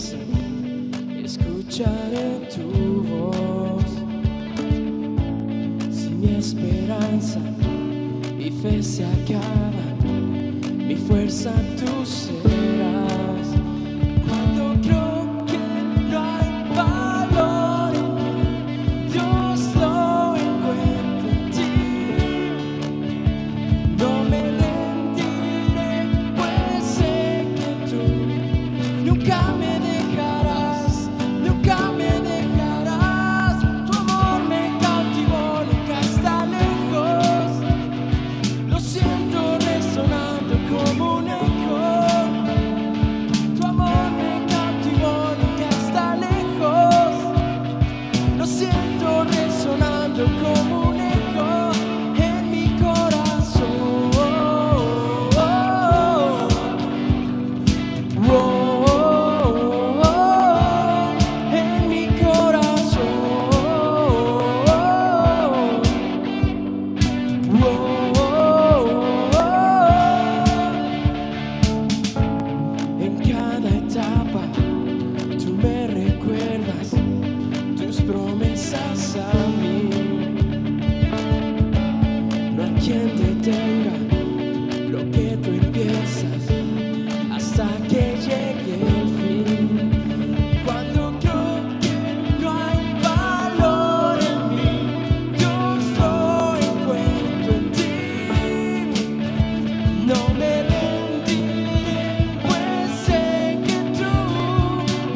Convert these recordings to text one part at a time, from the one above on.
esperanza, escucharé tu voz. Si mi esperanza y fe se acaban, mi fuerza tú serás. Cuando creo que no hay valor en mí, Dios lo encuentro en ti. No me rendiré, pues sé que tú nunca me dejarás, nunca me dejarás. Tu amor me cautivó, nunca está lejos. Lo siento resonando como un eco. Tu amor me cautivó, nunca está lejos. Lo siento resonando como un eco en mi corazón. En mi corazón. En cada etapa tú me recuerdas tus promesas a mí. No hay quien detenga lo que tú empiezas hasta que llegue el fin. Cuando creo que no hay valor en mí, Dios lo encuentro en ti. No me rendiré, pues sé que tú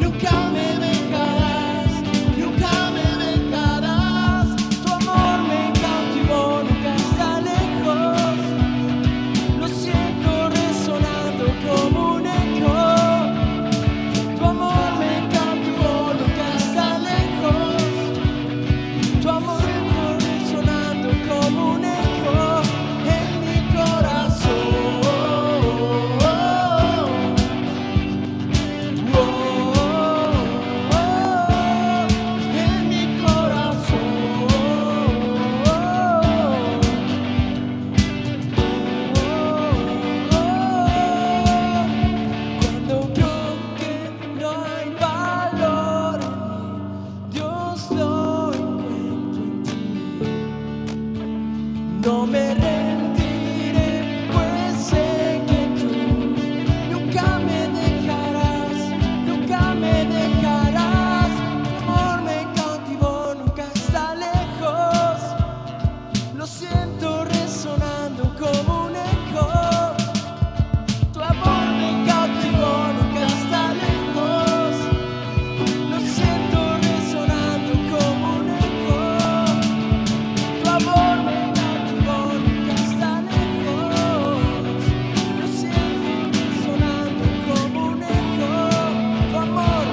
nunca me dejarás, nunca me dejarás. Tu amor me cautivó, nunca está lejos. Lo siento resonando como un eco. Tu amor me cautivó, nunca está lejos. Tu amor resonando como un eco en mi corazón. En mi corazón. Cuando creo que no hay valor en mí, Dios lo encuentro en ti. No me rendiré, pues sé que tú nunca me dejarás, nunca me dejarás. Tu amor me cautivó, nunca está lejos. Lo siento resonando como un eco. Tu amor me cautivó, nunca está lejos. Lo siento resonando como un eco. Tu amor me cautivó, nunca está lejos. Lo siento resonando como un eco. Tu amor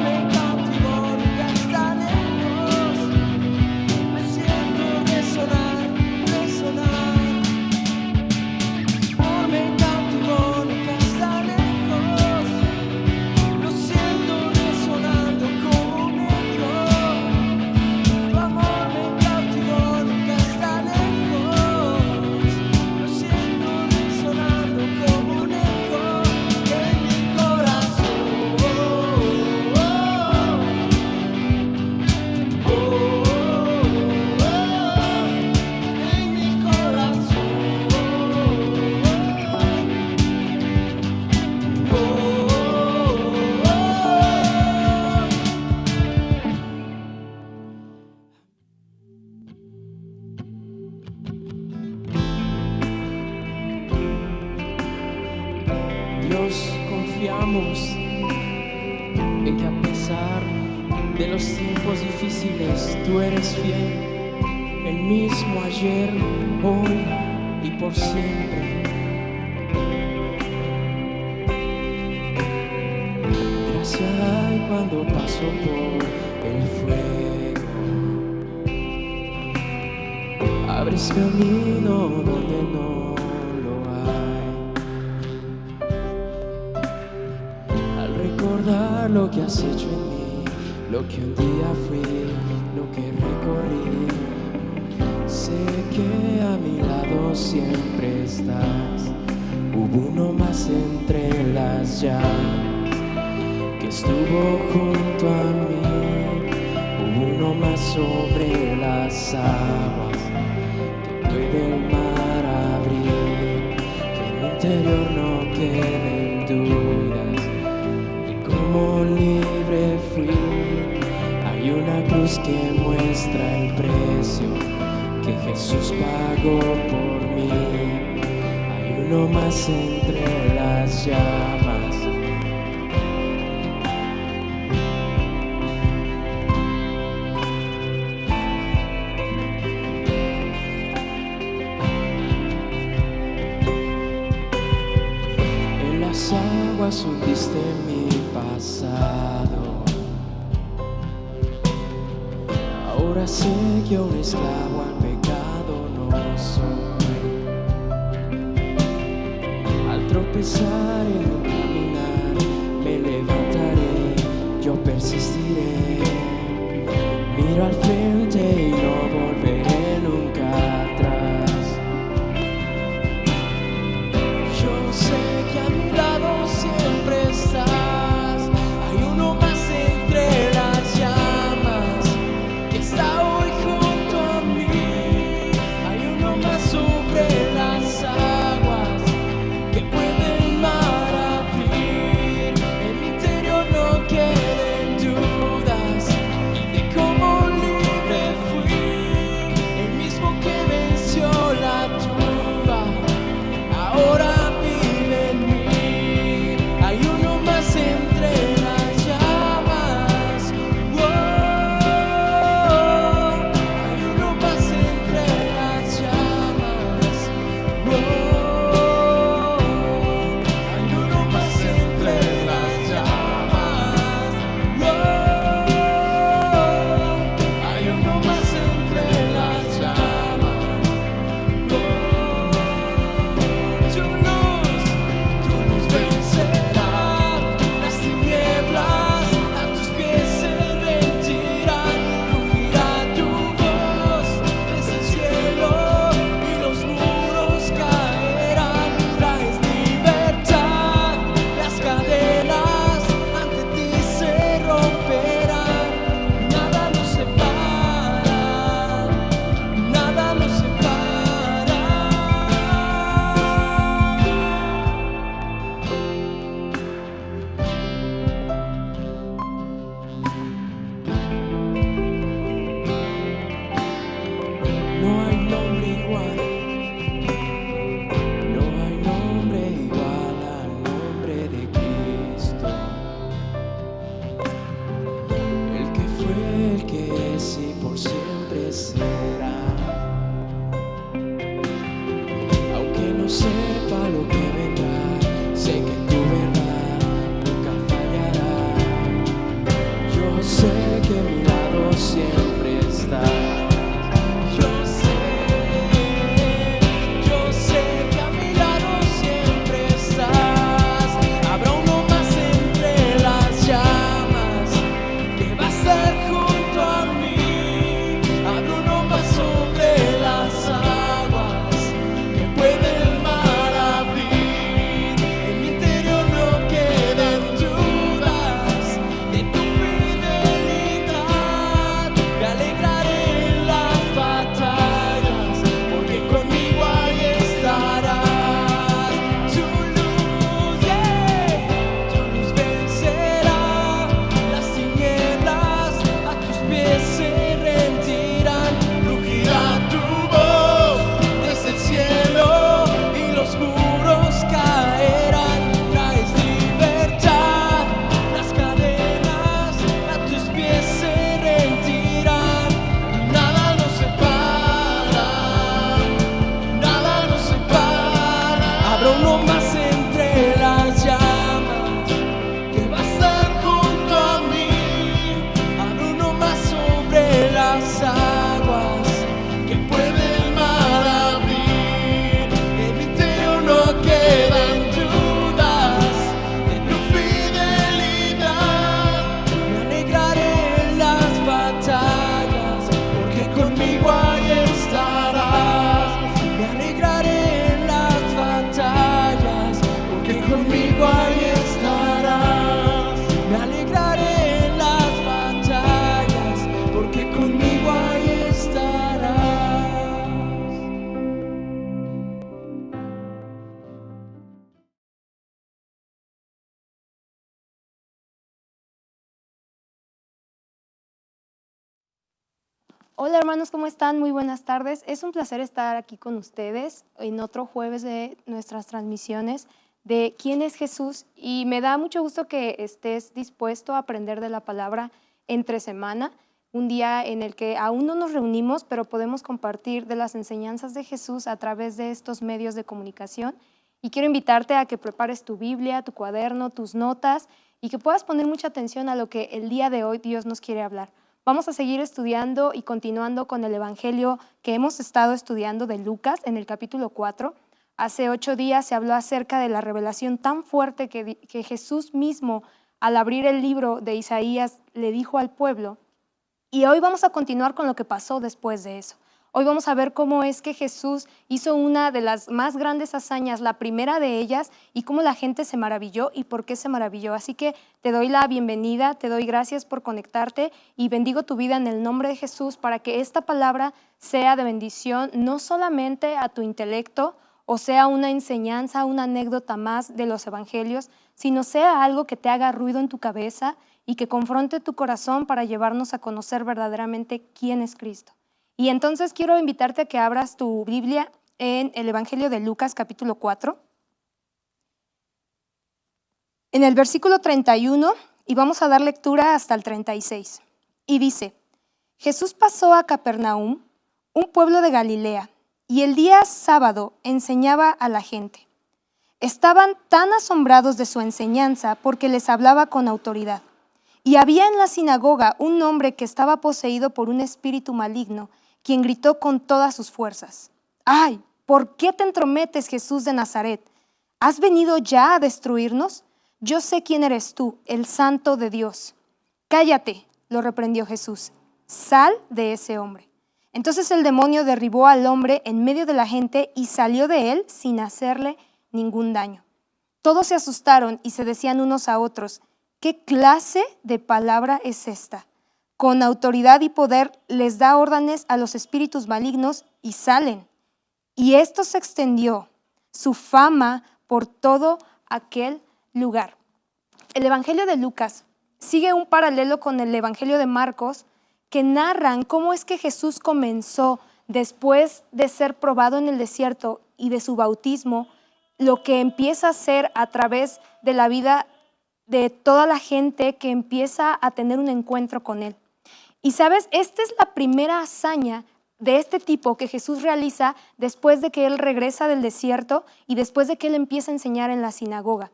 me cautivó, nunca está lejos. Lo siento resonar, resonar. Tu amor me cautivó, nunca está lejos. Lo siento resonando como un eco. Tu amor me cautivó, nunca está lejos. Lo siento resonando como un eco en mi corazón. En mi corazón. Dios, confiamos en que a pesar de los tiempos difíciles, tú eres fiel, el mismo ayer, hoy y por siempre. Gracia hay cuando paso por el fuego. Abres camino donde no lo hay. Al recordar lo que has hecho en mí, lo que un día fui, lo que recorrí, sé que a mi lado siempre estás. Hubo uno más entre las llamas que estuvo junto a mí. Uno más sobre las aguas que puede el mar abrir, que en mi interior no queden dudas de cómo libre fui. Hay una cruz que muestra el precio que Jesús pagó por mí. Hay uno más entre las llamas. En las aguas hundiste mi pasado. Ahora sé que un esclavo al pecado no soy. Al tropezar en un caminar me levantaré, yo persistiré. Miro al frente y no volveré nunca atrás. Yo sé que a mi lado siempre estás. Hay uno más entre las llamas que está hoy junto a mí. Hay uno más sobre las aguas que puede el mar abrir. En mi interior no queden dudas de cómo libre Hola hermanos, ¿cómo están? Muy buenas tardes. Es un placer estar aquí con ustedes en otro jueves de nuestras transmisiones de quién es Jesús, y me da mucho gusto que estés dispuesto a aprender de la palabra entre semana, un día en el que aún no nos reunimos, pero podemos compartir de las enseñanzas de Jesús a través de estos medios de comunicación. Y quiero invitarte a que prepares tu Biblia, tu cuaderno, tus notas y que puedas poner mucha atención a lo que el día de hoy Dios nos quiere hablar. Vamos a seguir estudiando y continuando con el Evangelio que hemos estado estudiando de Lucas en el capítulo 4. Hace 8 días se habló acerca de la revelación tan fuerte que Jesús mismo, al abrir el libro de Isaías, le dijo al pueblo. Y hoy vamos a continuar con lo que pasó después de eso. Hoy vamos a ver cómo es que Jesús hizo una de las más grandes hazañas, la primera de ellas, y cómo la gente se maravilló y por qué se maravilló. Así que te doy la bienvenida, te doy gracias por conectarte y bendigo tu vida en el nombre de Jesús para que esta palabra sea de bendición no solamente a tu intelecto o sea una enseñanza, una anécdota más de los evangelios, sino sea algo que te haga ruido en tu cabeza y que confronte tu corazón para llevarnos a conocer verdaderamente quién es Cristo. Y entonces quiero invitarte a que abras tu Biblia en el Evangelio de Lucas capítulo 4, en el versículo 31, y vamos a dar lectura hasta el 36. Y dice, Jesús pasó a Capernaum, un pueblo de Galilea, y el día sábado enseñaba a la gente. Estaban tan asombrados de su enseñanza porque les hablaba con autoridad. Y había en la sinagoga un hombre que estaba poseído por un espíritu maligno, quien gritó con todas sus fuerzas, ¡ay! ¿Por qué te entrometes, Jesús de Nazaret? ¿Has venido ya a destruirnos? Yo sé quién eres tú, el Santo de Dios. Cállate, lo reprendió Jesús, sal de ese hombre. Entonces el demonio derribó al hombre en medio de la gente y salió de él sin hacerle ningún daño. Todos se asustaron y se decían unos a otros, ¿qué clase de palabra es esta? Con autoridad y poder les da órdenes a los espíritus malignos y salen. Y esto se extendió, su fama, por todo aquel lugar. El Evangelio de Lucas sigue un paralelo con el Evangelio de Marcos, que narran cómo es que Jesús comenzó, después de ser probado en el desierto y de su bautismo, lo que empieza a hacer a través de la vida de toda la gente que empieza a tener un encuentro con él. Y sabes, esta es la primera hazaña de este tipo que Jesús realiza después de que él regresa del desierto y después de que él empieza a enseñar en la sinagoga.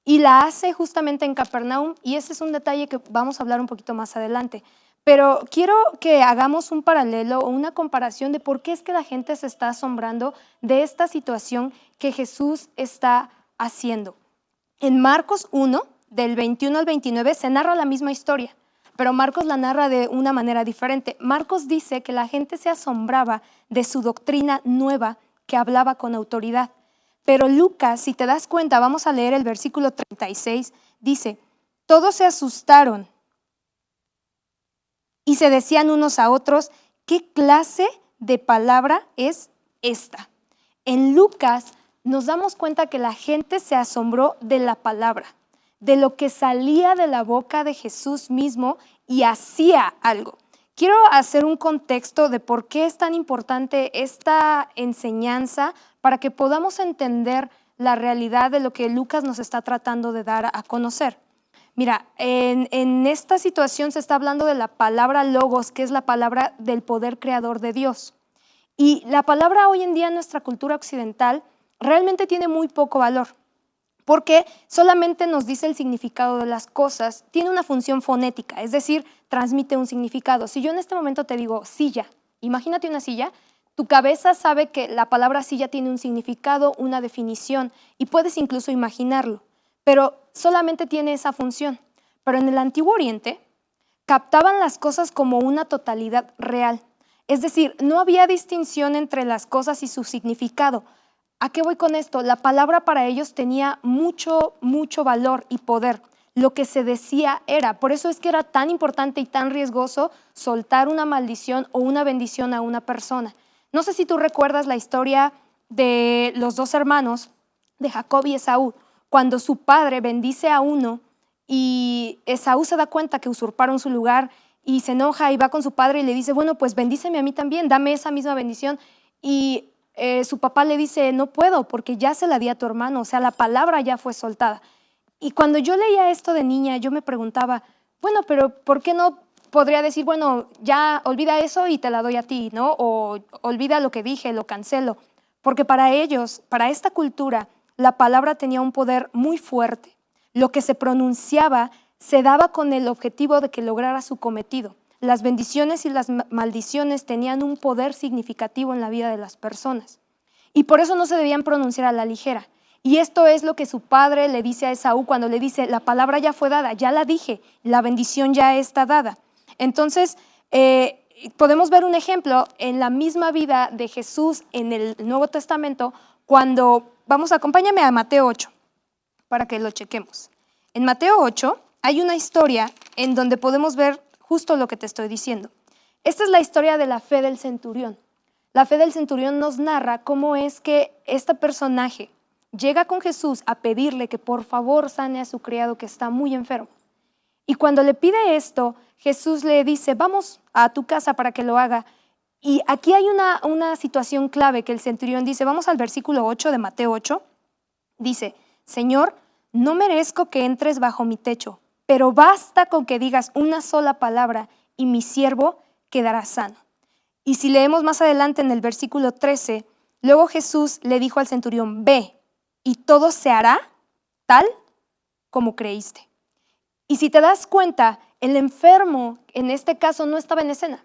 Y la hace justamente en Capernaum, y ese es un detalle que vamos a hablar un poquito más adelante. Pero quiero que hagamos un paralelo o una comparación de por qué es que la gente se está asombrando de esta situación que Jesús está haciendo. En Marcos 1, del 21 al 29, se narra la misma historia, pero Marcos la narra de una manera diferente. Marcos dice que la gente se asombraba de su doctrina nueva que hablaba con autoridad. Pero Lucas, si te das cuenta, vamos a leer el versículo 36, dice, todos se asustaron y se decían unos a otros, ¿qué clase de palabra es esta? En Lucas nos damos cuenta que la gente se asombró de la palabra, de lo que salía de la boca de Jesús mismo y hacía algo. Quiero hacer un contexto de por qué es tan importante esta enseñanza para que podamos entender la realidad de lo que Lucas nos está tratando de dar a conocer. Mira, en esta situación se está hablando de la palabra logos, que es la palabra del poder creador de Dios. Y la palabra hoy en día en nuestra cultura occidental realmente tiene muy poco valor, porque solamente nos dice el significado de las cosas, tiene una función fonética, es decir, transmite un significado. Si yo en este momento te digo silla, imagínate una silla, tu cabeza sabe que la palabra silla tiene un significado, una definición, y puedes incluso imaginarlo, pero solamente tiene esa función. Pero en el Antiguo Oriente captaban las cosas como una totalidad real, es decir, no había distinción entre las cosas y su significado. ¿A qué voy con esto? La palabra para ellos tenía mucho valor y poder. Lo que se decía era, por eso es que era tan importante y tan riesgoso soltar una maldición o una bendición a una persona. No sé si tú recuerdas la historia de los dos hermanos, de Jacob y Esaú, cuando su padre bendice a uno y Esaú se da cuenta que usurparon su lugar y se enoja y va con su padre y le dice, bueno, pues bendíceme a mí también, dame esa misma bendición. Y su papá le dice, no puedo porque ya se la di a tu hermano, o sea, la palabra ya fue soltada. Y cuando yo leía esto de niña, yo me preguntaba, bueno, pero ¿por qué no podría decir, bueno, ya olvida eso y te la doy a ti, ¿no? O olvida lo que dije, lo cancelo. Porque para ellos, para esta cultura, la palabra tenía un poder muy fuerte. Lo que se pronunciaba se daba con el objetivo de que lograra su cometido. Las bendiciones y las maldiciones tenían un poder significativo en la vida de las personas. Y por eso no se debían pronunciar a la ligera. Y esto es lo que su padre le dice a Esaú cuando le dice, la palabra ya fue dada, ya la dije, la bendición ya está dada. Entonces, podemos ver un ejemplo en la misma vida de Jesús en el Nuevo Testamento cuando, acompáñame a Mateo 8 para que lo chequemos. En Mateo 8 hay una historia en donde podemos ver justo lo que te estoy diciendo. Esta es la historia de la fe del centurión. La fe del centurión nos narra cómo es que este personaje llega con Jesús a pedirle que por favor sane a su criado que está muy enfermo. Y cuando le pide esto, Jesús le dice, vamos a tu casa para que lo haga. Y aquí hay una situación clave que el centurión dice, vamos al versículo 8 de Mateo 8, dice, Señor, no merezco que entres bajo mi techo, pero basta con que digas una sola palabra y mi siervo quedará sano. Y si leemos más adelante en el versículo 13, luego Jesús le dijo al centurión, ve, y todo se hará tal como creíste. Y si te das cuenta, el enfermo en este caso no estaba en escena.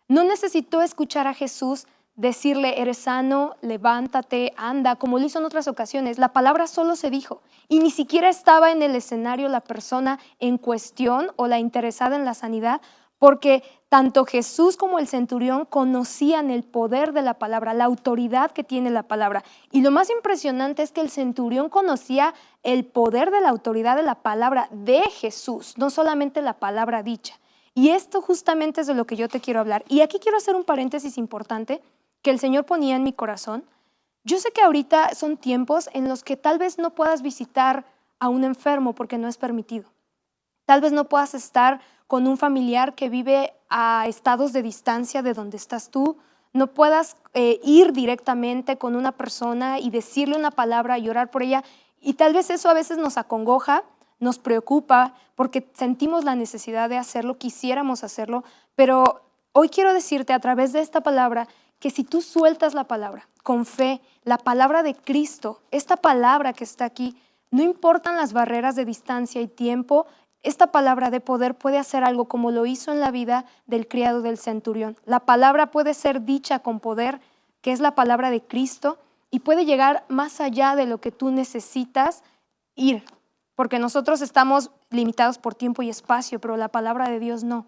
No necesitó escuchar a Jesús decirle, eres sano, levántate, anda, como lo hizo en otras ocasiones. La palabra solo se dijo y ni siquiera estaba en el escenario la persona en cuestión o la interesada en la sanidad, porque tanto Jesús como el centurión conocían el poder de la palabra, la autoridad que tiene la palabra. Y lo más impresionante es que el centurión conocía el poder de la autoridad de la palabra de Jesús, no solamente la palabra dicha. Y esto justamente es de lo que yo te quiero hablar. Y aquí quiero hacer un paréntesis importante que el Señor ponía en mi corazón. Yo sé que ahorita son tiempos en los que tal vez no puedas visitar a un enfermo porque no es permitido. Tal vez no puedas estar con un familiar que vive a estados de distancia de donde estás tú. No puedas ir directamente con una persona y decirle una palabra y orar por ella. Y tal vez eso a veces nos acongoja, nos preocupa porque sentimos la necesidad de hacerlo, quisiéramos hacerlo, pero hoy quiero decirte a través de esta palabra que si tú sueltas la palabra con fe, la palabra de Cristo, esta palabra que está aquí, no importan las barreras de distancia y tiempo, esta palabra de poder puede hacer algo como lo hizo en la vida del criado del centurión. La palabra puede ser dicha con poder, que es la palabra de Cristo, y puede llegar más allá de lo que tú necesitas ir, porque nosotros estamos limitados por tiempo y espacio, pero la palabra de Dios no.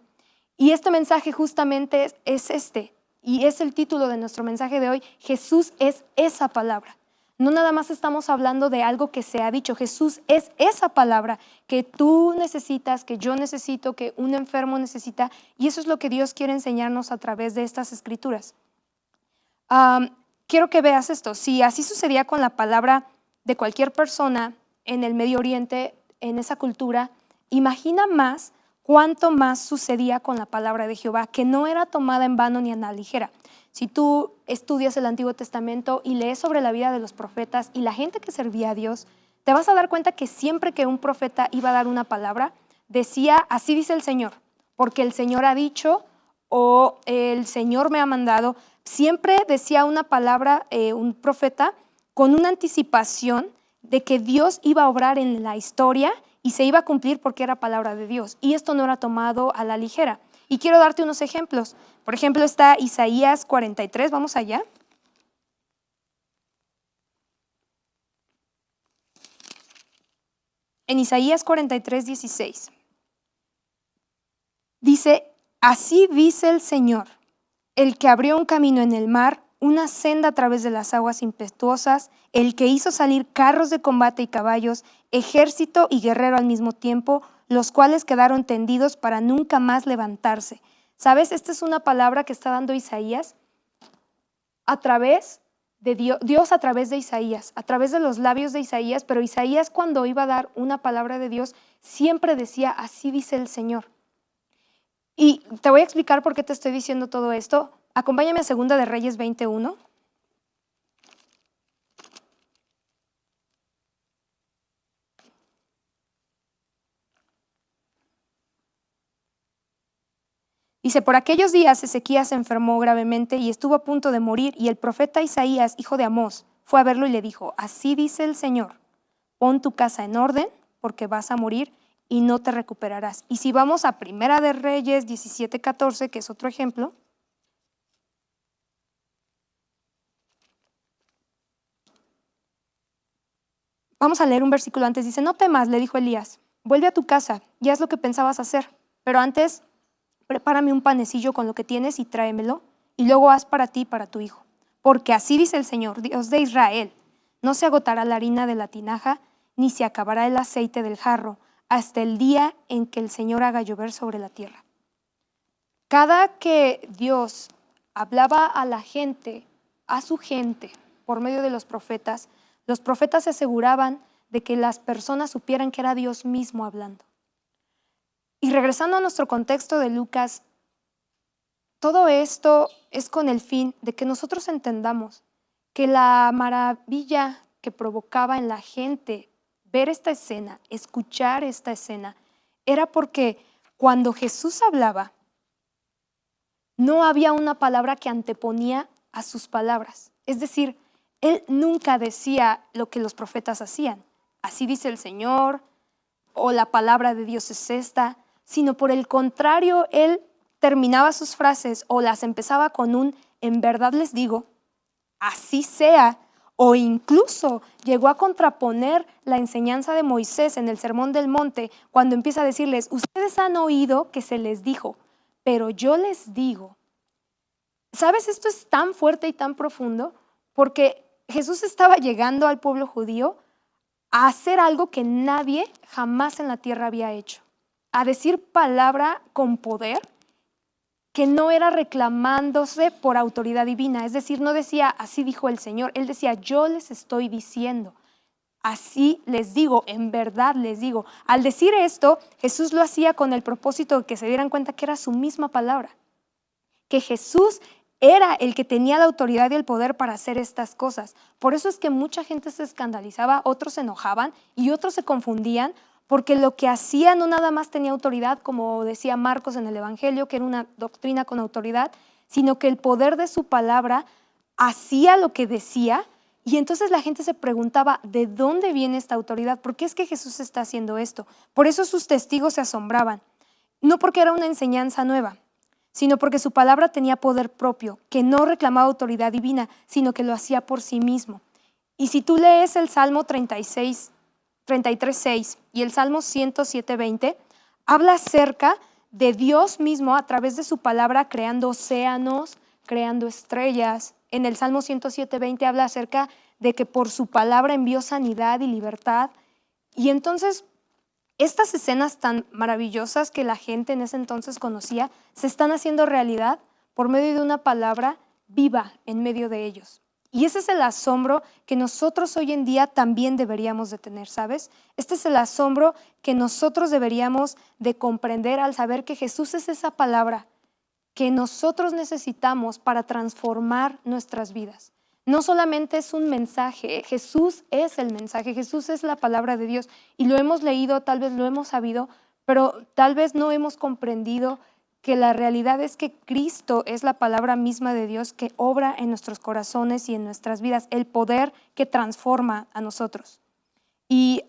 Y este mensaje justamente es este, y es el título de nuestro mensaje de hoy, Jesús es esa palabra. No nada más estamos hablando de algo que se ha dicho, Jesús es esa palabra que tú necesitas, que yo necesito, que un enfermo necesita, y eso es lo que Dios quiere enseñarnos a través de estas escrituras. Quiero que veas esto, si así sucedía con la palabra de cualquier persona en el Medio Oriente, en esa cultura, imagina más cuánto más sucedía con la palabra de Jehová, que no era tomada en vano ni a la ligera. Si tú estudias el Antiguo Testamento y lees sobre la vida de los profetas y la gente que servía a Dios, te vas a dar cuenta que siempre que un profeta iba a dar una palabra, decía, así dice el Señor, porque el Señor ha dicho o el Señor me ha mandado. Siempre decía una palabra, un profeta, con una anticipación de que Dios iba a obrar en la historia y se iba a cumplir porque era palabra de Dios. Y esto no era tomado a la ligera. Y quiero darte unos ejemplos. Por ejemplo, está Isaías 43, vamos allá. En Isaías 43, 16. Dice, así dice el Señor, el que abrió un camino en el mar, una senda a través de las aguas impetuosas, el que hizo salir carros de combate y caballos, ejército y guerrero al mismo tiempo, los cuales quedaron tendidos para nunca más levantarse. ¿Sabes? Esta es una palabra que está dando Isaías a través de Dios a través de Isaías, a través de los labios de Isaías, pero Isaías cuando iba a dar una palabra de Dios siempre decía, así dice el Señor. Y te voy a explicar por qué te estoy diciendo todo esto. Acompáñame a Segunda de Reyes 21. Dice, por aquellos días Ezequías se enfermó gravemente y estuvo a punto de morir, y el profeta Isaías, hijo de Amós, fue a verlo y le dijo, así dice el Señor, pon tu casa en orden porque vas a morir y no te recuperarás. Y si vamos a Primera de Reyes 17:14, que es otro ejemplo, vamos a leer un versículo antes. Dice, no temas, le dijo Elías, vuelve a tu casa y haz lo que pensabas hacer, pero antes prepárame un panecillo con lo que tienes y tráemelo, y luego haz para ti y para tu hijo. Porque así dice el Señor, Dios de Israel, no se agotará la harina de la tinaja, ni se acabará el aceite del jarro, hasta el día en que el Señor haga llover sobre la tierra. Cada que Dios hablaba a la gente, a su gente, por medio de los profetas se aseguraban de que las personas supieran que era Dios mismo hablando. Y regresando a nuestro contexto de Lucas, todo esto es con el fin de que nosotros entendamos que la maravilla que provocaba en la gente ver esta escena, escuchar esta escena, era porque cuando Jesús hablaba, no había una palabra que anteponía a sus palabras. Es decir, él nunca decía lo que los profetas hacían. Así dice el Señor, o la palabra de Dios es esta, sino por el contrario, él terminaba sus frases o las empezaba con un en verdad les digo, así sea, o incluso llegó a contraponer la enseñanza de Moisés en el Sermón del Monte cuando empieza a decirles, ustedes han oído que se les dijo, pero yo les digo. ¿Sabes? Esto es tan fuerte y tan profundo porque Jesús estaba llegando al pueblo judío a hacer algo que nadie jamás en la tierra había hecho, a decir palabra con poder que no era reclamándose por autoridad divina, es decir, no decía así dijo el Señor, él decía yo les estoy diciendo, así les digo, en verdad les digo. Al decir esto, Jesús lo hacía con el propósito de que se dieran cuenta que era su misma palabra, que Jesús era el que tenía la autoridad y el poder para hacer estas cosas. Por eso es que mucha gente se escandalizaba, otros se enojaban y otros se confundían porque lo que hacía no nada más tenía autoridad, como decía Marcos en el Evangelio, que era una doctrina con autoridad, sino que el poder de su palabra hacía lo que decía. Y entonces la gente se preguntaba, ¿de dónde viene esta autoridad? ¿Por qué es que Jesús está haciendo esto? Por eso sus testigos se asombraban. No porque era una enseñanza nueva, sino porque su palabra tenía poder propio, que no reclamaba autoridad divina, sino que lo hacía por sí mismo. Y si tú lees el Salmo 33:6 y el Salmo 107:20, habla acerca de Dios mismo a través de su palabra creando océanos, creando estrellas. En el Salmo 107:20 habla acerca de que por su palabra envió sanidad y libertad. Y entonces estas escenas tan maravillosas que la gente en ese entonces conocía se están haciendo realidad por medio de una palabra viva en medio de ellos. Y ese es el asombro que nosotros hoy en día también deberíamos de tener, ¿sabes? Este es el asombro que nosotros deberíamos de comprender al saber que Jesús es esa palabra que nosotros necesitamos para transformar nuestras vidas. No solamente es un mensaje, Jesús es el mensaje, Jesús es la palabra de Dios y lo hemos leído, tal vez lo hemos sabido, pero tal vez no hemos comprendido que la realidad es que Cristo es la palabra misma de Dios que obra en nuestros corazones y en nuestras vidas, el poder que transforma a nosotros. Y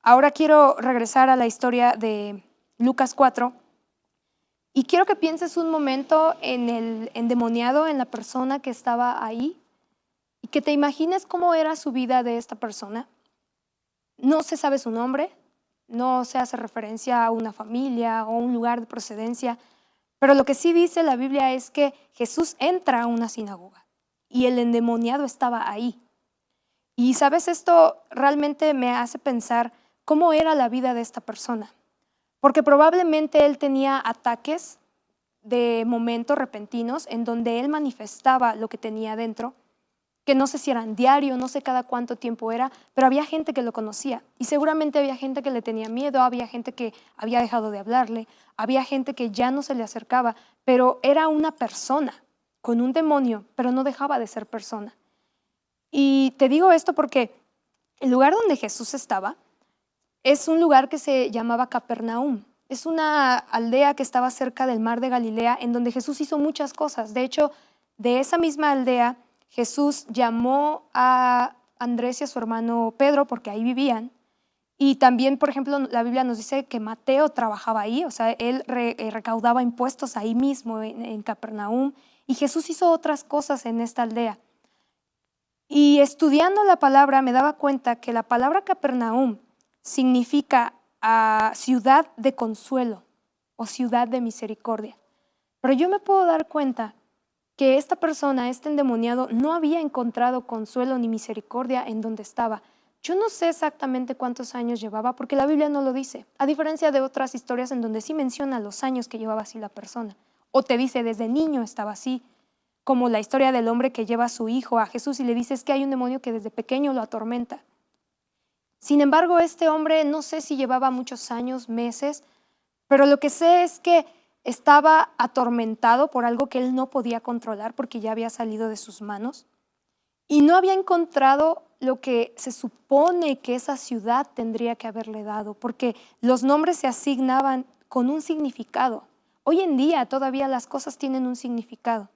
ahora quiero regresar a la historia de Lucas 4 y quiero que pienses un momento en el endemoniado, en la persona que estaba ahí, y que te imagines cómo era su vida de esta persona. No se sabe su nombre, no se hace referencia a una familia o un lugar de procedencia, pero lo que sí dice la Biblia es que Jesús entra a una sinagoga y el endemoniado estaba ahí. Y sabes, esto realmente me hace pensar cómo era la vida de esta persona, porque probablemente él tenía ataques de momentos repentinos en donde él manifestaba lo que tenía dentro. que no sé si eran diario, no sé cada cuánto tiempo era, pero había gente que lo conocía y seguramente había gente que le tenía miedo, había gente que había dejado de hablarle, había gente que ya no se le acercaba, pero era una persona con un demonio, pero no dejaba de ser persona. Y te digo esto porque el lugar donde Jesús estaba es un lugar que se llamaba Capernaum. Es una aldea que estaba cerca del mar de Galilea, en donde Jesús hizo muchas cosas. De hecho, de esa misma aldea, Jesús llamó a Andrés y a su hermano Pedro, porque ahí vivían. Y también, por ejemplo, la Biblia nos dice que Mateo trabajaba ahí, o sea, él recaudaba impuestos ahí mismo, en Capernaum. Y Jesús hizo otras cosas en esta aldea. Y estudiando la palabra me daba cuenta que la palabra Capernaum significa ciudad de consuelo o ciudad de misericordia. Pero yo me puedo dar cuenta que esta persona, este endemoniado, no había encontrado consuelo ni misericordia en donde estaba. Yo no sé exactamente cuántos años llevaba porque la Biblia no lo dice, a diferencia de otras historias en donde sí menciona los años que llevaba así la persona. O te dice desde niño estaba así, como la historia del hombre que lleva a su hijo a Jesús y le dice es que hay un demonio que desde pequeño lo atormenta. Sin embargo, este hombre no sé si llevaba muchos años, meses, pero lo que sé es que estaba atormentado por algo que él no podía controlar porque ya había salido de sus manos y no había encontrado lo que se supone que esa ciudad tendría que haberle dado, porque los nombres se asignaban con un significado. Hoy en día todavía las cosas tienen un significado,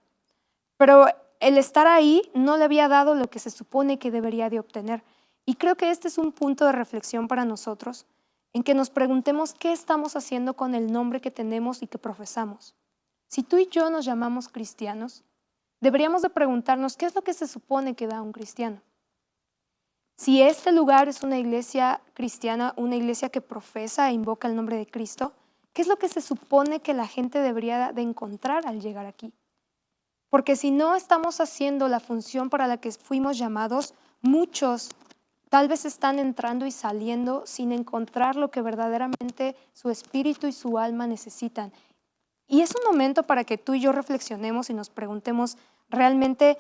pero el estar ahí no le había dado lo que se supone que debería de obtener. Y creo que este es un punto de reflexión para nosotros, en que nos preguntemos qué estamos haciendo con el nombre que tenemos y que profesamos. Si tú y yo nos llamamos cristianos, deberíamos de preguntarnos qué es lo que se supone que da un cristiano. Si este lugar es una iglesia cristiana, una iglesia que profesa e invoca el nombre de Cristo, ¿qué es lo que se supone que la gente debería de encontrar al llegar aquí? Porque si no estamos haciendo la función para la que fuimos llamados, muchos tal vez están entrando y saliendo sin encontrar lo que verdaderamente su espíritu y su alma necesitan. Y es un momento para que tú y yo reflexionemos y nos preguntemos, ¿realmente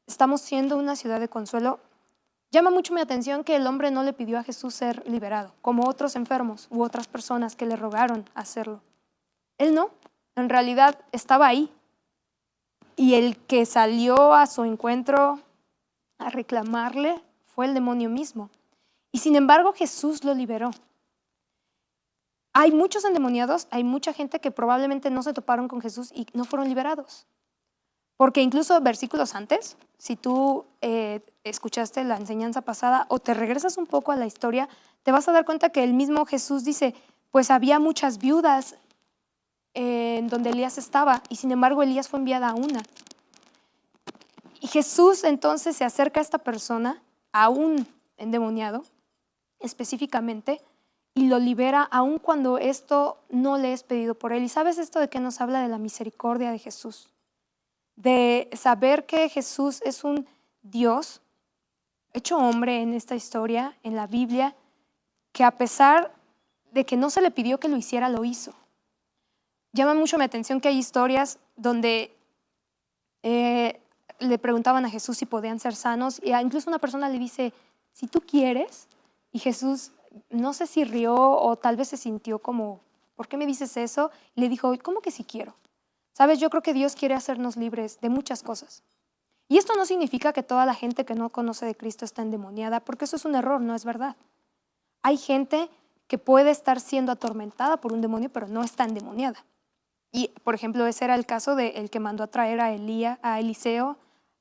estamos siendo una ciudad de consuelo? Llama mucho mi atención que el hombre no le pidió a Jesús ser liberado, como otros enfermos u otras personas que le rogaron hacerlo. Él no, en realidad estaba ahí. Y el que salió a su encuentro a reclamarle fue el demonio mismo. Y sin embargo Jesús lo liberó. Hay muchos endemoniados, hay mucha gente que probablemente no se toparon con Jesús y no fueron liberados. Porque incluso versículos antes, si tú escuchaste la enseñanza pasada o te regresas un poco a la historia, te vas a dar cuenta que el mismo Jesús dice, pues había muchas viudas en donde Elías estaba y sin embargo Elías fue enviada a una. Y Jesús entonces se acerca a esta persona, a un endemoniado específicamente, y lo libera aun cuando esto no le es pedido por él. ¿Y sabes esto de qué nos habla? De la misericordia de Jesús, de saber que Jesús es un Dios hecho hombre en esta historia, en la Biblia, que a pesar de que no se le pidió que lo hiciera, lo hizo. Llama mucho mi atención que hay historias donde le preguntaban a Jesús si podían ser sanos y incluso una persona le dice, si tú quieres, y Jesús no sé si rió o tal vez se sintió como, ¿por qué me dices eso? Y le dijo, ¿cómo que si quiero? Sabes, yo creo que Dios quiere hacernos libres de muchas cosas. Y esto no significa que toda la gente que no conoce de Cristo está endemoniada, porque eso es un error, no es verdad. Hay gente que puede estar siendo atormentada por un demonio, pero no está endemoniada. Y, por ejemplo, ese era el caso del que mandó a traer a Eliseo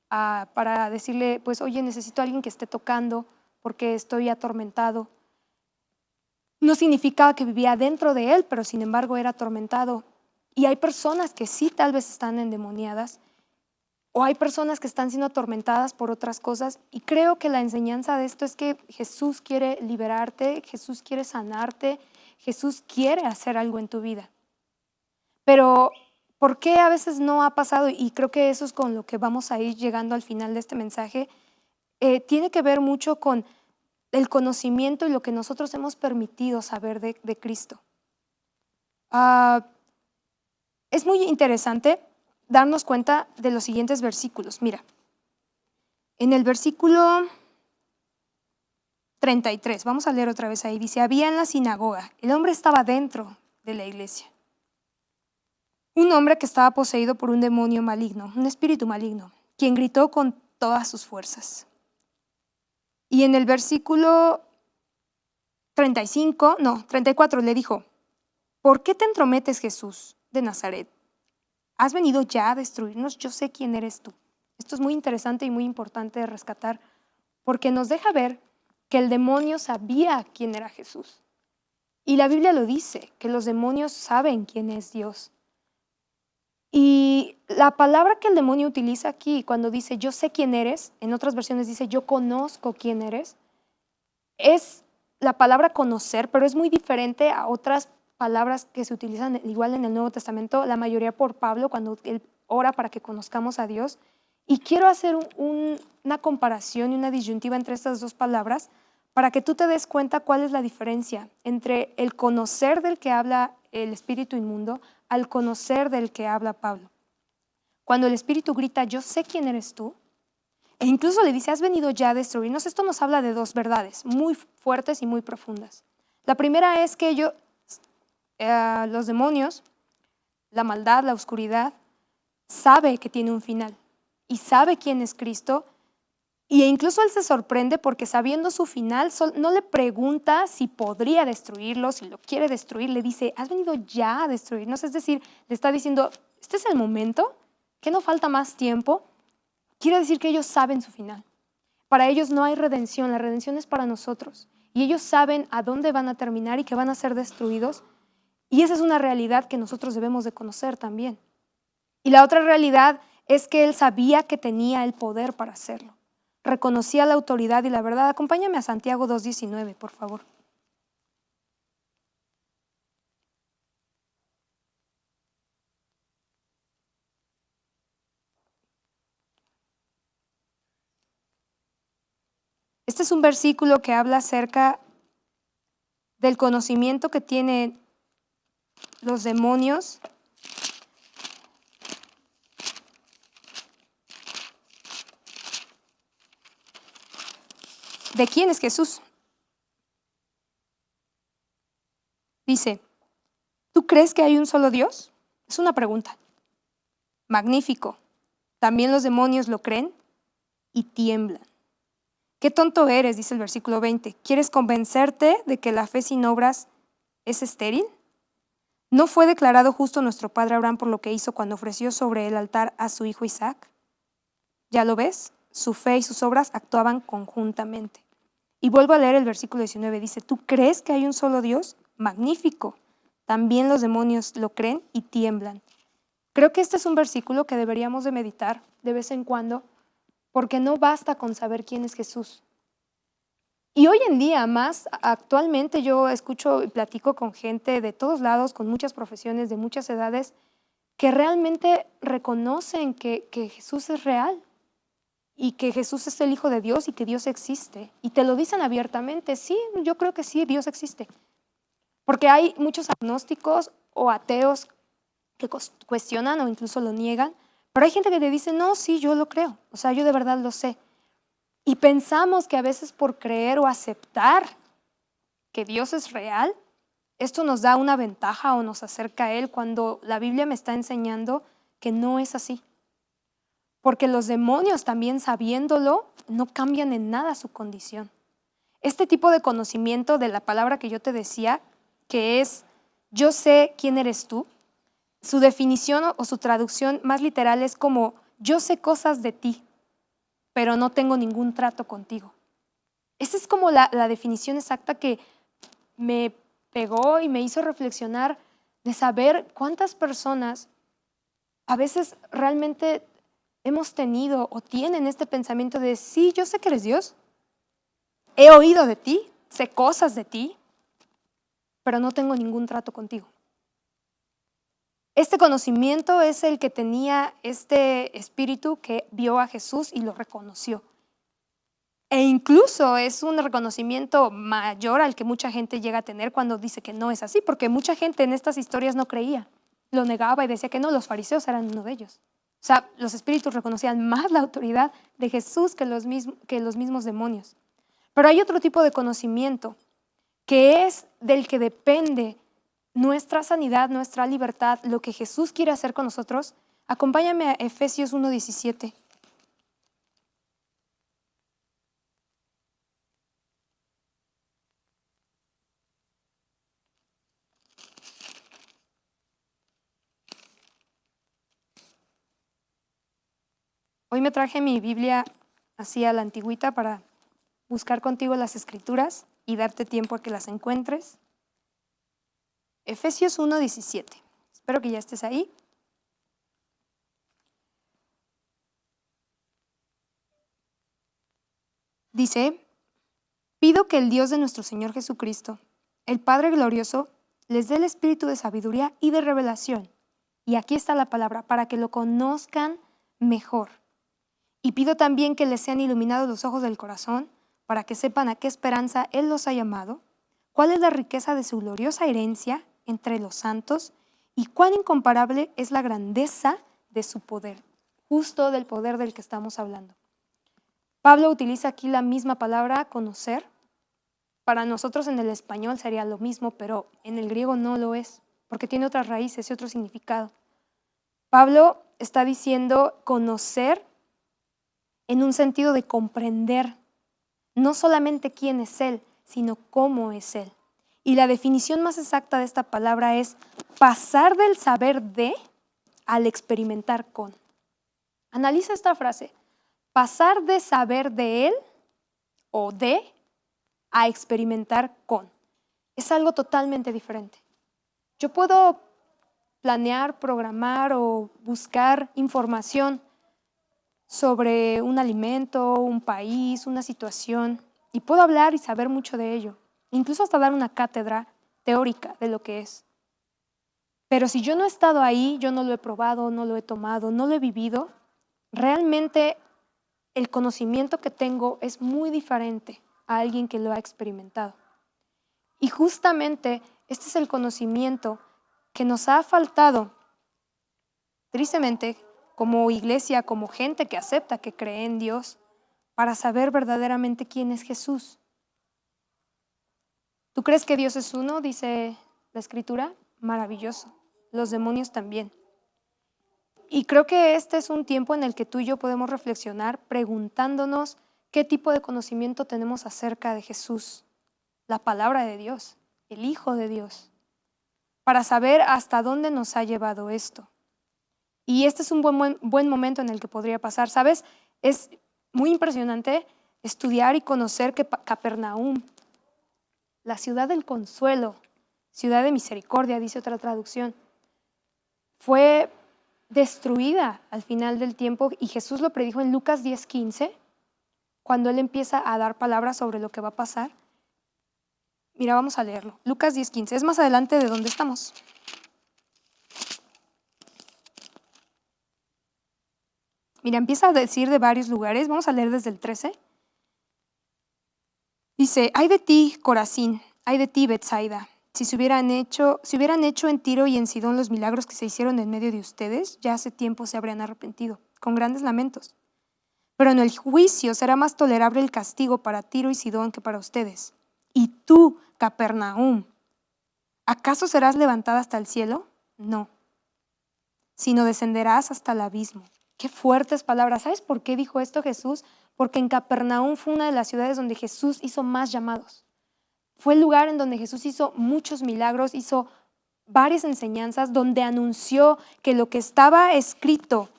para decirle, pues, oye, necesito a alguien que esté tocando porque estoy atormentado. No significaba que vivía dentro de él, pero sin embargo era atormentado. Y hay personas que sí tal vez están endemoniadas, o hay personas que están siendo atormentadas por otras cosas. Y creo que la enseñanza de esto es que Jesús quiere liberarte, Jesús quiere sanarte, Jesús quiere hacer algo en tu vida. Pero, ¿por qué a veces no ha pasado? Y creo que eso es con lo que vamos a ir llegando al final de este mensaje. Tiene que ver mucho con el conocimiento y lo que nosotros hemos permitido saber de Cristo. Es muy interesante darnos cuenta de los siguientes versículos. Mira, En el versículo 33, vamos a leer otra vez ahí, dice, había en la sinagoga, el hombre estaba dentro de la iglesia, un hombre que estaba poseído por un demonio maligno, un espíritu maligno, quien gritó con todas sus fuerzas. Y en el versículo 34 le dijo, ¿por qué te entrometes, Jesús de Nazaret? ¿Has venido ya a destruirnos? Yo sé quién eres tú. Esto es muy interesante y muy importante de rescatar, porque nos deja ver que el demonio sabía quién era Jesús. Y la Biblia lo dice, que los demonios saben quién es Dios. Y la palabra que el demonio utiliza aquí, cuando dice yo sé quién eres, en otras versiones dice yo conozco quién eres, es la palabra conocer, pero es muy diferente a otras palabras que se utilizan igual en el Nuevo Testamento, la mayoría por Pablo, cuando él ora para que conozcamos a Dios. Y quiero hacer una comparación y una disyuntiva entre estas dos palabras para que tú te des cuenta cuál es la diferencia entre el conocer del que habla el espíritu inmundo al conocer del que habla Pablo. Cuando el espíritu grita, yo sé quién eres tú, e incluso le dice, has venido ya a destruirnos, esto nos habla de dos verdades muy fuertes y muy profundas. La primera es que los demonios, la maldad, la oscuridad, sabe que tiene un final y sabe quién es Cristo. Y incluso él se sorprende porque sabiendo su final, no le pregunta si podría destruirlo, si lo quiere destruir, le dice, has venido ya a destruirnos. Es decir, le está diciendo, este es el momento, que no falta más tiempo. Quiere decir que ellos saben su final. Para ellos no hay redención, la redención es para nosotros. Y ellos saben a dónde van a terminar y que van a ser destruidos. Y esa es una realidad que nosotros debemos de conocer también. Y la otra realidad es que él sabía que tenía el poder para hacerlo. Reconocía la autoridad y la verdad. Acompáñame a Santiago 2:19, por favor. Este es un versículo que habla acerca del conocimiento que tienen los demonios de quién es Jesús. Dice, ¿tú crees que hay un solo Dios? Es una pregunta. Magnífico. También los demonios lo creen y tiemblan. Qué tonto eres, dice el versículo 20. ¿Quieres convencerte de que la fe sin obras es estéril? ¿No fue declarado justo nuestro padre Abraham por lo que hizo cuando ofreció sobre el altar a su hijo Isaac? ¿Ya lo ves? Su fe y sus obras actuaban conjuntamente. Y vuelvo a leer el versículo 19. Dice, ¿tú crees que hay un solo Dios? Magnífico. También los demonios lo creen y tiemblan. Creo que este es un versículo que deberíamos de meditar de vez en cuando, porque no basta con saber quién es Jesús. Y hoy en día, más actualmente, yo escucho y platico con gente de todos lados, con muchas profesiones, de muchas edades, que realmente reconocen que Jesús es real y que Jesús es el Hijo de Dios y que Dios existe. Y te lo dicen abiertamente, sí, yo creo que sí, Dios existe. Porque hay muchos agnósticos o ateos que cuestionan o incluso lo niegan, pero hay gente que te dice, no, sí, yo lo creo, o sea, yo de verdad lo sé. Y pensamos que a veces por creer o aceptar que Dios es real, esto nos da una ventaja o nos acerca a Él, cuando la Biblia me está enseñando que no es así. Porque los demonios también sabiéndolo, no cambian en nada su condición. Este tipo de conocimiento de la palabra que yo te decía, que es, yo sé quién eres tú, su definición o su traducción más literal es como, yo sé cosas de ti, pero no tengo ningún trato contigo. Esa es como la definición exacta que me pegó y me hizo reflexionar de saber cuántas personas a veces realmente hemos tenido o tienen este pensamiento de, sí, yo sé que eres Dios, he oído de ti, sé cosas de ti, pero no tengo ningún trato contigo. Este conocimiento es el que tenía este espíritu que vio a Jesús y lo reconoció. E incluso es un reconocimiento mayor al que mucha gente llega a tener cuando dice que no es así, porque mucha gente en estas historias no creía, lo negaba y decía que no, los fariseos eran uno de ellos. O sea, los espíritus reconocían más la autoridad de Jesús que los mismos demonios. Pero hay otro tipo de conocimiento que es del que depende nuestra sanidad, nuestra libertad, lo que Jesús quiere hacer con nosotros. Acompáñame a Efesios 1:17. Hoy me traje mi Biblia así a la antigüita para buscar contigo las escrituras y darte tiempo a que las encuentres. Efesios 1:17. Espero que ya estés ahí. Dice, pido que el Dios de nuestro Señor Jesucristo, el Padre glorioso, les dé el espíritu de sabiduría y de revelación. Y aquí está la palabra, para que lo conozcan mejor. Y pido también que les sean iluminados los ojos del corazón, para que sepan a qué esperanza Él los ha llamado, cuál es la riqueza de su gloriosa herencia entre los santos, y cuán incomparable es la grandeza de su poder, justo del poder del que estamos hablando. Pablo utiliza aquí la misma palabra, conocer. Para nosotros en el español sería lo mismo, pero en el griego no lo es, porque tiene otras raíces y otro significado. Pablo está diciendo conocer en un sentido de comprender, no solamente quién es Él, sino cómo es Él. Y la definición más exacta de esta palabra es pasar del saber de al experimentar con. Analiza esta frase. Pasar de saber de Él o de a experimentar con. Es algo totalmente diferente. Yo puedo planear, programar o buscar información sobre un alimento, un país, una situación, y puedo hablar y saber mucho de ello, incluso hasta dar una cátedra teórica de lo que es. Pero si yo no he estado ahí, yo no lo he probado, no lo he tomado, no lo he vivido, realmente el conocimiento que tengo es muy diferente a alguien que lo ha experimentado. Y justamente este es el conocimiento que nos ha faltado, tristemente, como iglesia, como gente que acepta, que cree en Dios, para saber verdaderamente quién es Jesús. ¿Tú crees que Dios es uno? Dice la Escritura. Maravilloso. Los demonios también. Y creo que este es un tiempo en el que tú y yo podemos reflexionar preguntándonos qué tipo de conocimiento tenemos acerca de Jesús, la palabra de Dios, el Hijo de Dios, para saber hasta dónde nos ha llevado esto. Y este es un buen momento en el que podría pasar. ¿Sabes? Es muy impresionante estudiar y conocer que Capernaum, la ciudad del consuelo, ciudad de misericordia, dice otra traducción, fue destruida al final del tiempo, y Jesús lo predijo en Lucas 10:15, cuando Él empieza a dar palabras sobre lo que va a pasar. Mira, vamos a leerlo. Lucas 10:15, es más adelante de donde estamos. Mira, empieza a decir de varios lugares, vamos a leer desde el 13. Dice, ay de ti, Corazín, ay de ti, Betsaida. Si hubieran hecho en Tiro y en Sidón los milagros que se hicieron en medio de ustedes, ya hace tiempo se habrían arrepentido, con grandes lamentos. Pero en el juicio será más tolerable el castigo para Tiro y Sidón que para ustedes. Y tú, Capernaum, ¿acaso serás levantada hasta el cielo? No, sino descenderás hasta el abismo. Qué fuertes palabras. ¿Sabes por qué dijo esto Jesús? Porque en Capernaum fue una de las ciudades donde Jesús hizo más llamados. Fue el lugar en donde Jesús hizo muchos milagros, hizo varias enseñanzas, donde anunció que lo que estaba escrito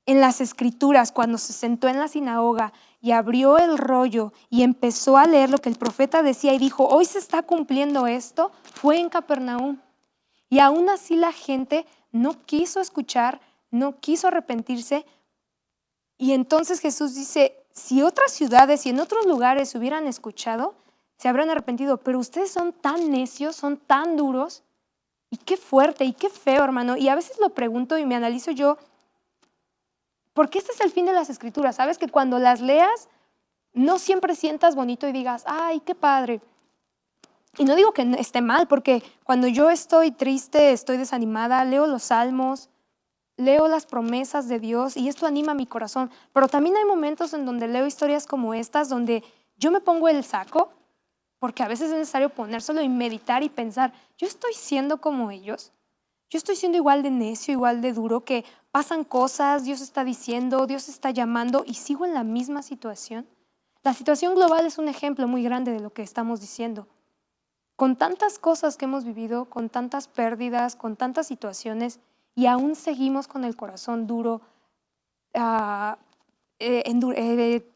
en las Escrituras, cuando se sentó en la sinagoga y abrió el rollo y empezó a leer lo que el profeta decía y dijo, hoy se está cumpliendo esto, fue en Capernaum. Y aún así la gente no quiso escuchar, no quiso arrepentirse. Y entonces Jesús dice, si otras ciudades y en otros lugares hubieran escuchado, se habrán arrepentido, pero ustedes son tan necios, son tan duros, y qué fuerte y qué feo, hermano. Y a veces lo pregunto y me analizo yo, porque este es el fin de las Escrituras, ¿sabes? Que cuando las leas, no siempre sientas bonito y digas, ay, qué padre. Y no digo que esté mal, porque cuando yo estoy triste, estoy desanimada, leo los salmos, leo las promesas de Dios y esto anima mi corazón, pero también hay momentos en donde leo historias como estas, donde yo me pongo el saco, porque a veces es necesario ponérselo y meditar y pensar, ¿yo estoy siendo como ellos? ¿Yo estoy siendo igual de necio, igual de duro, que pasan cosas, Dios está diciendo, Dios está llamando y sigo en la misma situación? La situación global es un ejemplo muy grande de lo que estamos diciendo. Con tantas cosas que hemos vivido, con tantas pérdidas, con tantas situaciones, y aún seguimos con el corazón duro,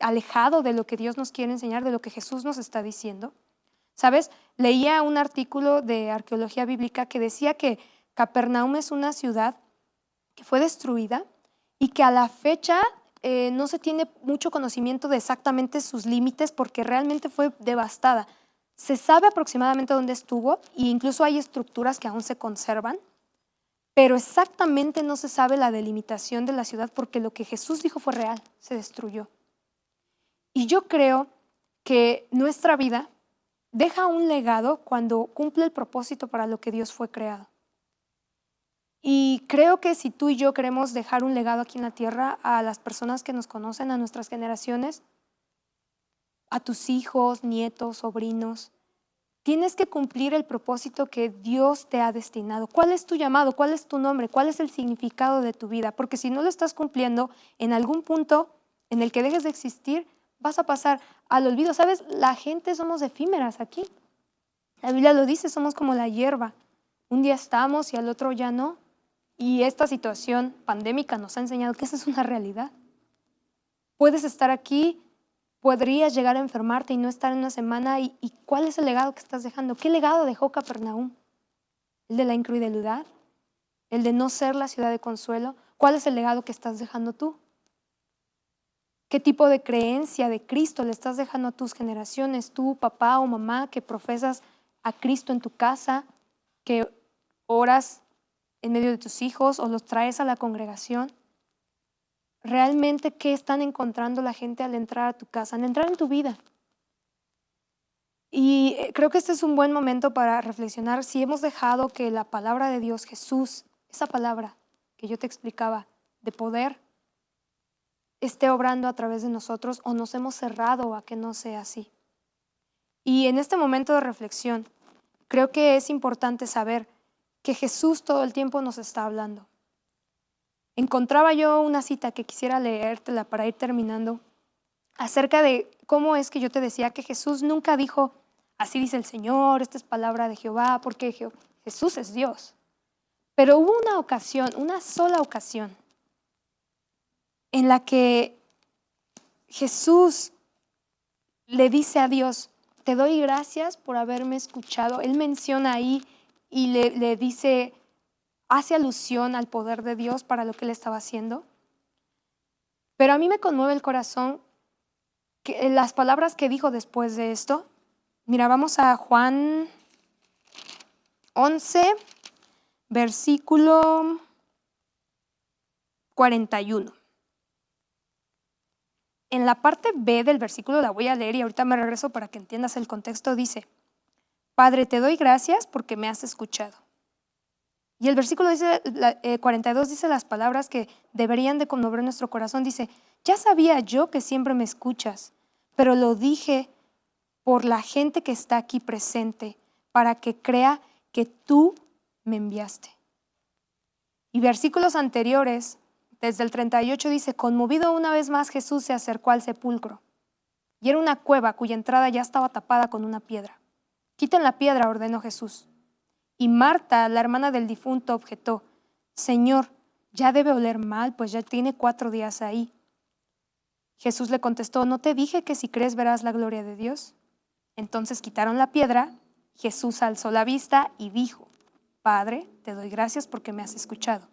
alejado de lo que Dios nos quiere enseñar, de lo que Jesús nos está diciendo. ¿Sabes? Leía un artículo de arqueología bíblica que decía que Capernaum es una ciudad que fue destruida y que a la fecha no se tiene mucho conocimiento de exactamente sus límites porque realmente fue devastada. Se sabe aproximadamente dónde estuvo e incluso hay estructuras que aún se conservan, pero exactamente no se sabe la delimitación de la ciudad porque lo que Jesús dijo fue real, se destruyó. Y yo creo que nuestra vida deja un legado cuando cumple el propósito para lo que Dios fue creado. Y creo que si tú y yo queremos dejar un legado aquí en la tierra a las personas que nos conocen, a nuestras generaciones, a tus hijos, nietos, sobrinos, tienes que cumplir el propósito que Dios te ha destinado. ¿Cuál es tu llamado? ¿Cuál es tu nombre? ¿Cuál es el significado de tu vida? Porque si no lo estás cumpliendo, en algún punto en el que dejes de existir, vas a pasar al olvido. ¿Sabes? La gente somos efímeras aquí. La Biblia lo dice, somos como la hierba. Un día estamos y al otro ya no. Y esta situación pandémica nos ha enseñado que esa es una realidad. Puedes estar aquí, podrías llegar a enfermarte y no estar en una semana. ¿Y cuál es el legado que estás dejando? ¿Qué legado dejó Capernaum? ¿El de la incredulidad? ¿El de no ser la ciudad de consuelo? ¿Cuál es el legado que estás dejando tú? ¿Qué tipo de creencia de Cristo le estás dejando a tus generaciones? Tú, papá o mamá, que profesas a Cristo en tu casa, que oras en medio de tus hijos o los traes a la congregación. ¿Realmente qué están encontrando la gente al entrar a tu casa, al entrar en tu vida? Y creo que este es un buen momento para reflexionar si hemos dejado que la palabra de Dios, Jesús, esa palabra que yo te explicaba de poder, esté obrando a través de nosotros o nos hemos cerrado a que no sea así. Y en este momento de reflexión, creo que es importante saber que Jesús todo el tiempo nos está hablando. Encontraba yo una cita que quisiera leértela para ir terminando, acerca de cómo es que yo te decía que Jesús nunca dijo, así dice el Señor, esta es palabra de Jehová, porque Jesús es Dios. Pero hubo una ocasión, una sola ocasión, en la que Jesús le dice a Dios, te doy gracias por haberme escuchado. Él menciona ahí y le dice, hace alusión al poder de Dios para lo que él estaba haciendo. Pero a mí me conmueve el corazón que las palabras que dijo después de esto. Mira, vamos a Juan 11, versículo 41. En la parte B del versículo la voy a leer y ahorita me regreso para que entiendas el contexto. Dice, Padre, te doy gracias porque me has escuchado. Y el versículo 42 dice las palabras que deberían de conmover nuestro corazón. Dice, ya sabía yo que siempre me escuchas, pero lo dije por la gente que está aquí presente, para que crea que tú me enviaste. Y versículos anteriores, desde el 38 dice, conmovido una vez más Jesús se acercó al sepulcro. Y era una cueva cuya entrada ya estaba tapada con una piedra. Quiten la piedra, ordenó Jesús. Y Marta, la hermana del difunto, objetó, Señor, ya debe oler mal, pues ya tiene 4 días ahí. Jesús le contestó, ¿no te dije que si crees verás la gloria de Dios? Entonces quitaron la piedra, Jesús alzó la vista y dijo, Padre, te doy gracias porque me has escuchado.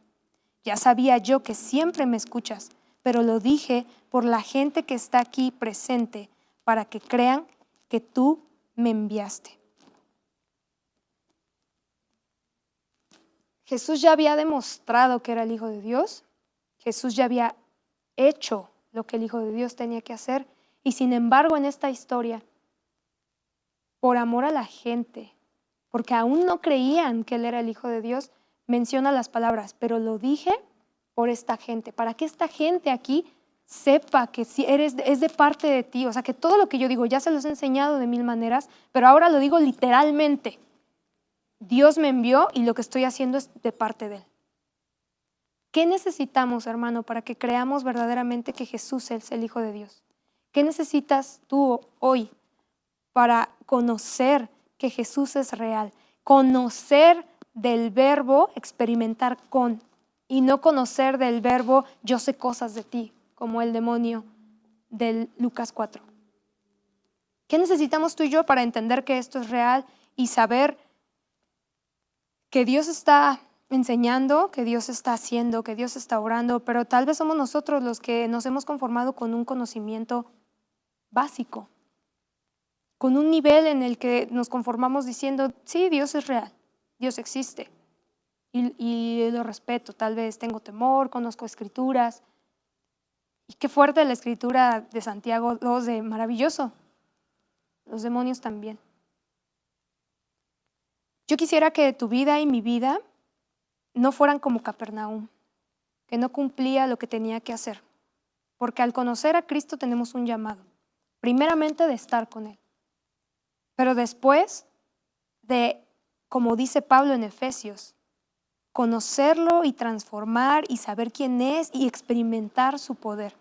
Ya sabía yo que siempre me escuchas, pero lo dije por la gente que está aquí presente, para que crean que tú me enviaste. Jesús ya había demostrado que era el Hijo de Dios. Jesús ya había hecho lo que el Hijo de Dios tenía que hacer. Y sin embargo, en esta historia, por amor a la gente, porque aún no creían que Él era el Hijo de Dios, menciona las palabras, pero lo dije por esta gente, para que esta gente aquí sepa que si es de parte de ti. O sea, que todo lo que yo digo ya se los he enseñado de mil maneras, pero ahora lo digo literalmente. Dios me envió y lo que estoy haciendo es de parte de Él. ¿Qué necesitamos, hermano, para que creamos verdaderamente que Jesús es el Hijo de Dios? ¿Qué necesitas tú hoy para conocer que Jesús es real? Conocer del verbo experimentar con, y no conocer del verbo yo sé cosas de ti, como el demonio del Lucas 4. ¿Qué necesitamos tú y yo para entender que esto es real y saber que Dios está enseñando, que Dios está haciendo, que Dios está orando, pero tal vez somos nosotros los que nos hemos conformado con un conocimiento básico, con un nivel en el que nos conformamos diciendo, sí, Dios es real, Dios existe y lo respeto, tal vez tengo temor, conozco escrituras. Y qué fuerte la escritura de Santiago 2, de maravilloso, los demonios también. Yo quisiera que tu vida y mi vida no fueran como Capernaum, que no cumplía lo que tenía que hacer, porque al conocer a Cristo tenemos un llamado, primeramente de estar con Él, pero después de, como dice Pablo en Efesios, conocerlo y transformar y saber quién es y experimentar su poder.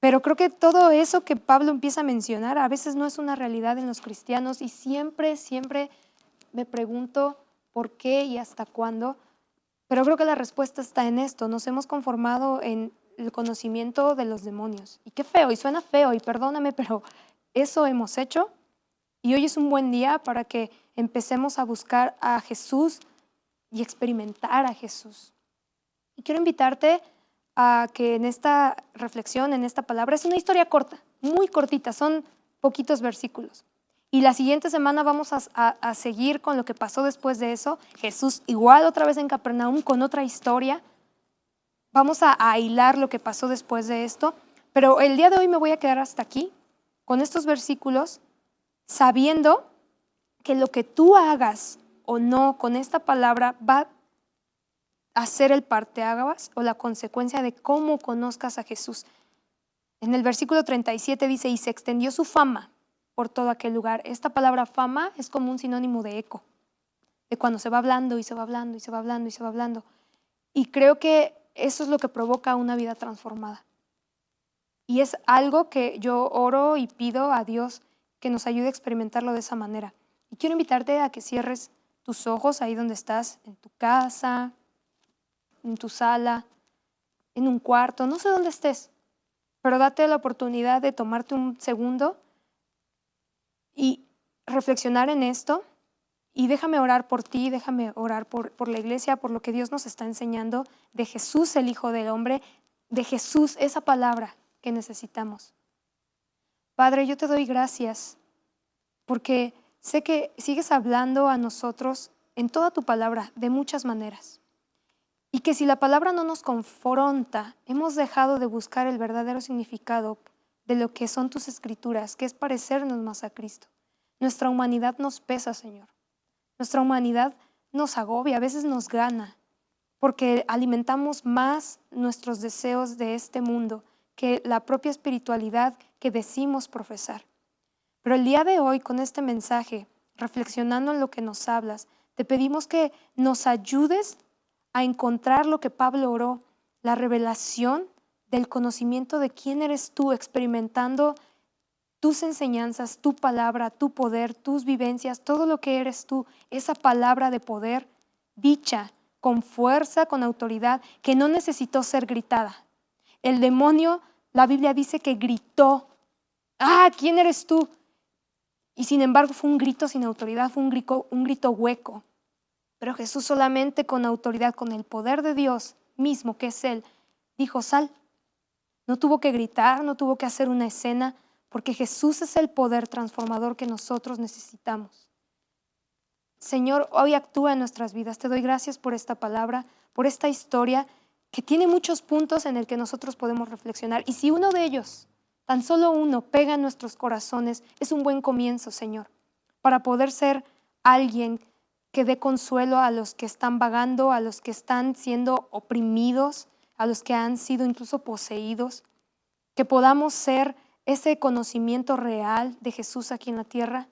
Pero creo que todo eso que Pablo empieza a mencionar a veces no es una realidad en los cristianos y siempre me pregunto por qué y hasta cuándo, pero creo que la respuesta está en esto. Nos hemos conformado en el conocimiento de los demonios. Y qué feo, y suena feo, y perdóname, pero eso hemos hecho. Y hoy es un buen día para que empecemos a buscar a Jesús y experimentar a Jesús. Y quiero invitarte a que en esta reflexión, en esta palabra, es una historia corta, muy cortita, son poquitos versículos. Y la siguiente semana vamos a seguir con lo que pasó después de eso. Jesús igual otra vez en Capernaum con otra historia. Vamos a hilar lo que pasó después de esto. Pero el día de hoy me voy a quedar hasta aquí con estos versículos, sabiendo que lo que tú hagas o no con esta palabra va a ser el parteaguas o la consecuencia de cómo conozcas a Jesús. En el versículo 37 dice, y se extendió su fama por todo aquel lugar. Esta palabra fama es como un sinónimo de eco, de cuando se va hablando y se va hablando y se va hablando y se va hablando. Y creo que eso es lo que provoca una vida transformada. Y es algo que yo oro y pido a Dios que nos ayude a experimentarlo de esa manera. Y quiero invitarte a que cierres tus ojos ahí donde estás, en tu casa, en tu sala, en un cuarto, no sé dónde estés, pero date la oportunidad de tomarte un segundo y reflexionar en esto. Y déjame orar por ti, déjame orar por la iglesia, por lo que Dios nos está enseñando de Jesús, el Hijo del Hombre, de Jesús, esa palabra que necesitamos. Padre, yo te doy gracias porque sé que sigues hablando a nosotros en toda tu palabra de muchas maneras. Y que si la palabra no nos confronta, hemos dejado de buscar el verdadero significado de lo que son tus escrituras, que es parecernos más a Cristo. Nuestra humanidad nos pesa, Señor. Nuestra humanidad nos agobia, a veces nos gana, porque alimentamos más nuestros deseos de este mundo que la propia espiritualidad que decimos profesar. Pero el día de hoy, con este mensaje, reflexionando en lo que nos hablas, te pedimos que nos ayudes a encontrar lo que Pablo oró, la revelación del conocimiento de quién eres tú, experimentando tus enseñanzas, tu palabra, tu poder, tus vivencias, todo lo que eres tú, esa palabra de poder dicha con fuerza, con autoridad, que no necesitó ser gritada. El demonio, la Biblia dice que gritó, ¿quién eres tú? Y sin embargo fue un grito sin autoridad, fue un grito hueco. Pero Jesús solamente con autoridad, con el poder de Dios mismo, que es Él, dijo, sal. No tuvo que gritar, no tuvo que hacer una escena, porque Jesús es el poder transformador que nosotros necesitamos. Señor, hoy actúa en nuestras vidas. Te doy gracias por esta palabra, por esta historia que tiene muchos puntos en el que nosotros podemos reflexionar. Y si uno de ellos, tan solo uno, pega en nuestros corazones, es un buen comienzo, Señor, para poder ser alguien que dé consuelo a los que están vagando, a los que están siendo oprimidos, a los que han sido incluso poseídos, que podamos ser ese conocimiento real de Jesús aquí en la tierra,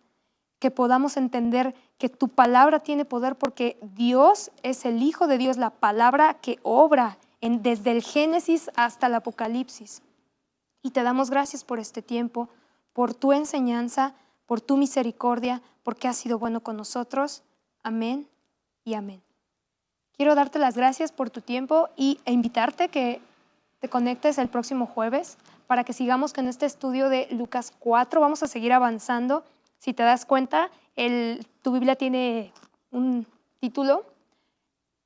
que podamos entender que tu palabra tiene poder porque Dios es el Hijo de Dios, la palabra que obra desde el Génesis hasta el Apocalipsis. Y te damos gracias por este tiempo, por tu enseñanza, por tu misericordia, porque has sido bueno con nosotros. Amén y amén. Quiero darte las gracias por tu tiempo e invitarte que te conectes el próximo jueves para que sigamos con este estudio de Lucas 4. Vamos a seguir avanzando. Si te das cuenta, tu Biblia tiene un título.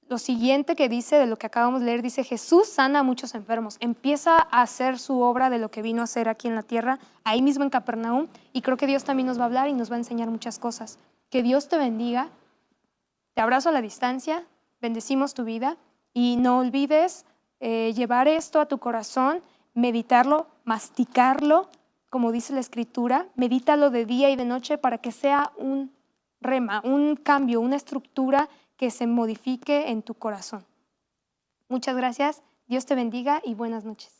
Lo siguiente que dice de lo que acabamos de leer, dice Jesús sana a muchos enfermos. Empieza a hacer su obra de lo que vino a hacer aquí en la tierra, ahí mismo en Capernaum, y creo que Dios también nos va a hablar y nos va a enseñar muchas cosas. Que Dios te bendiga. Te abrazo a la distancia, bendecimos tu vida y no olvides llevar esto a tu corazón, meditarlo, masticarlo, como dice la Escritura, medítalo de día y de noche para que sea un rema, un cambio, una estructura que se modifique en tu corazón. Muchas gracias, Dios te bendiga y buenas noches.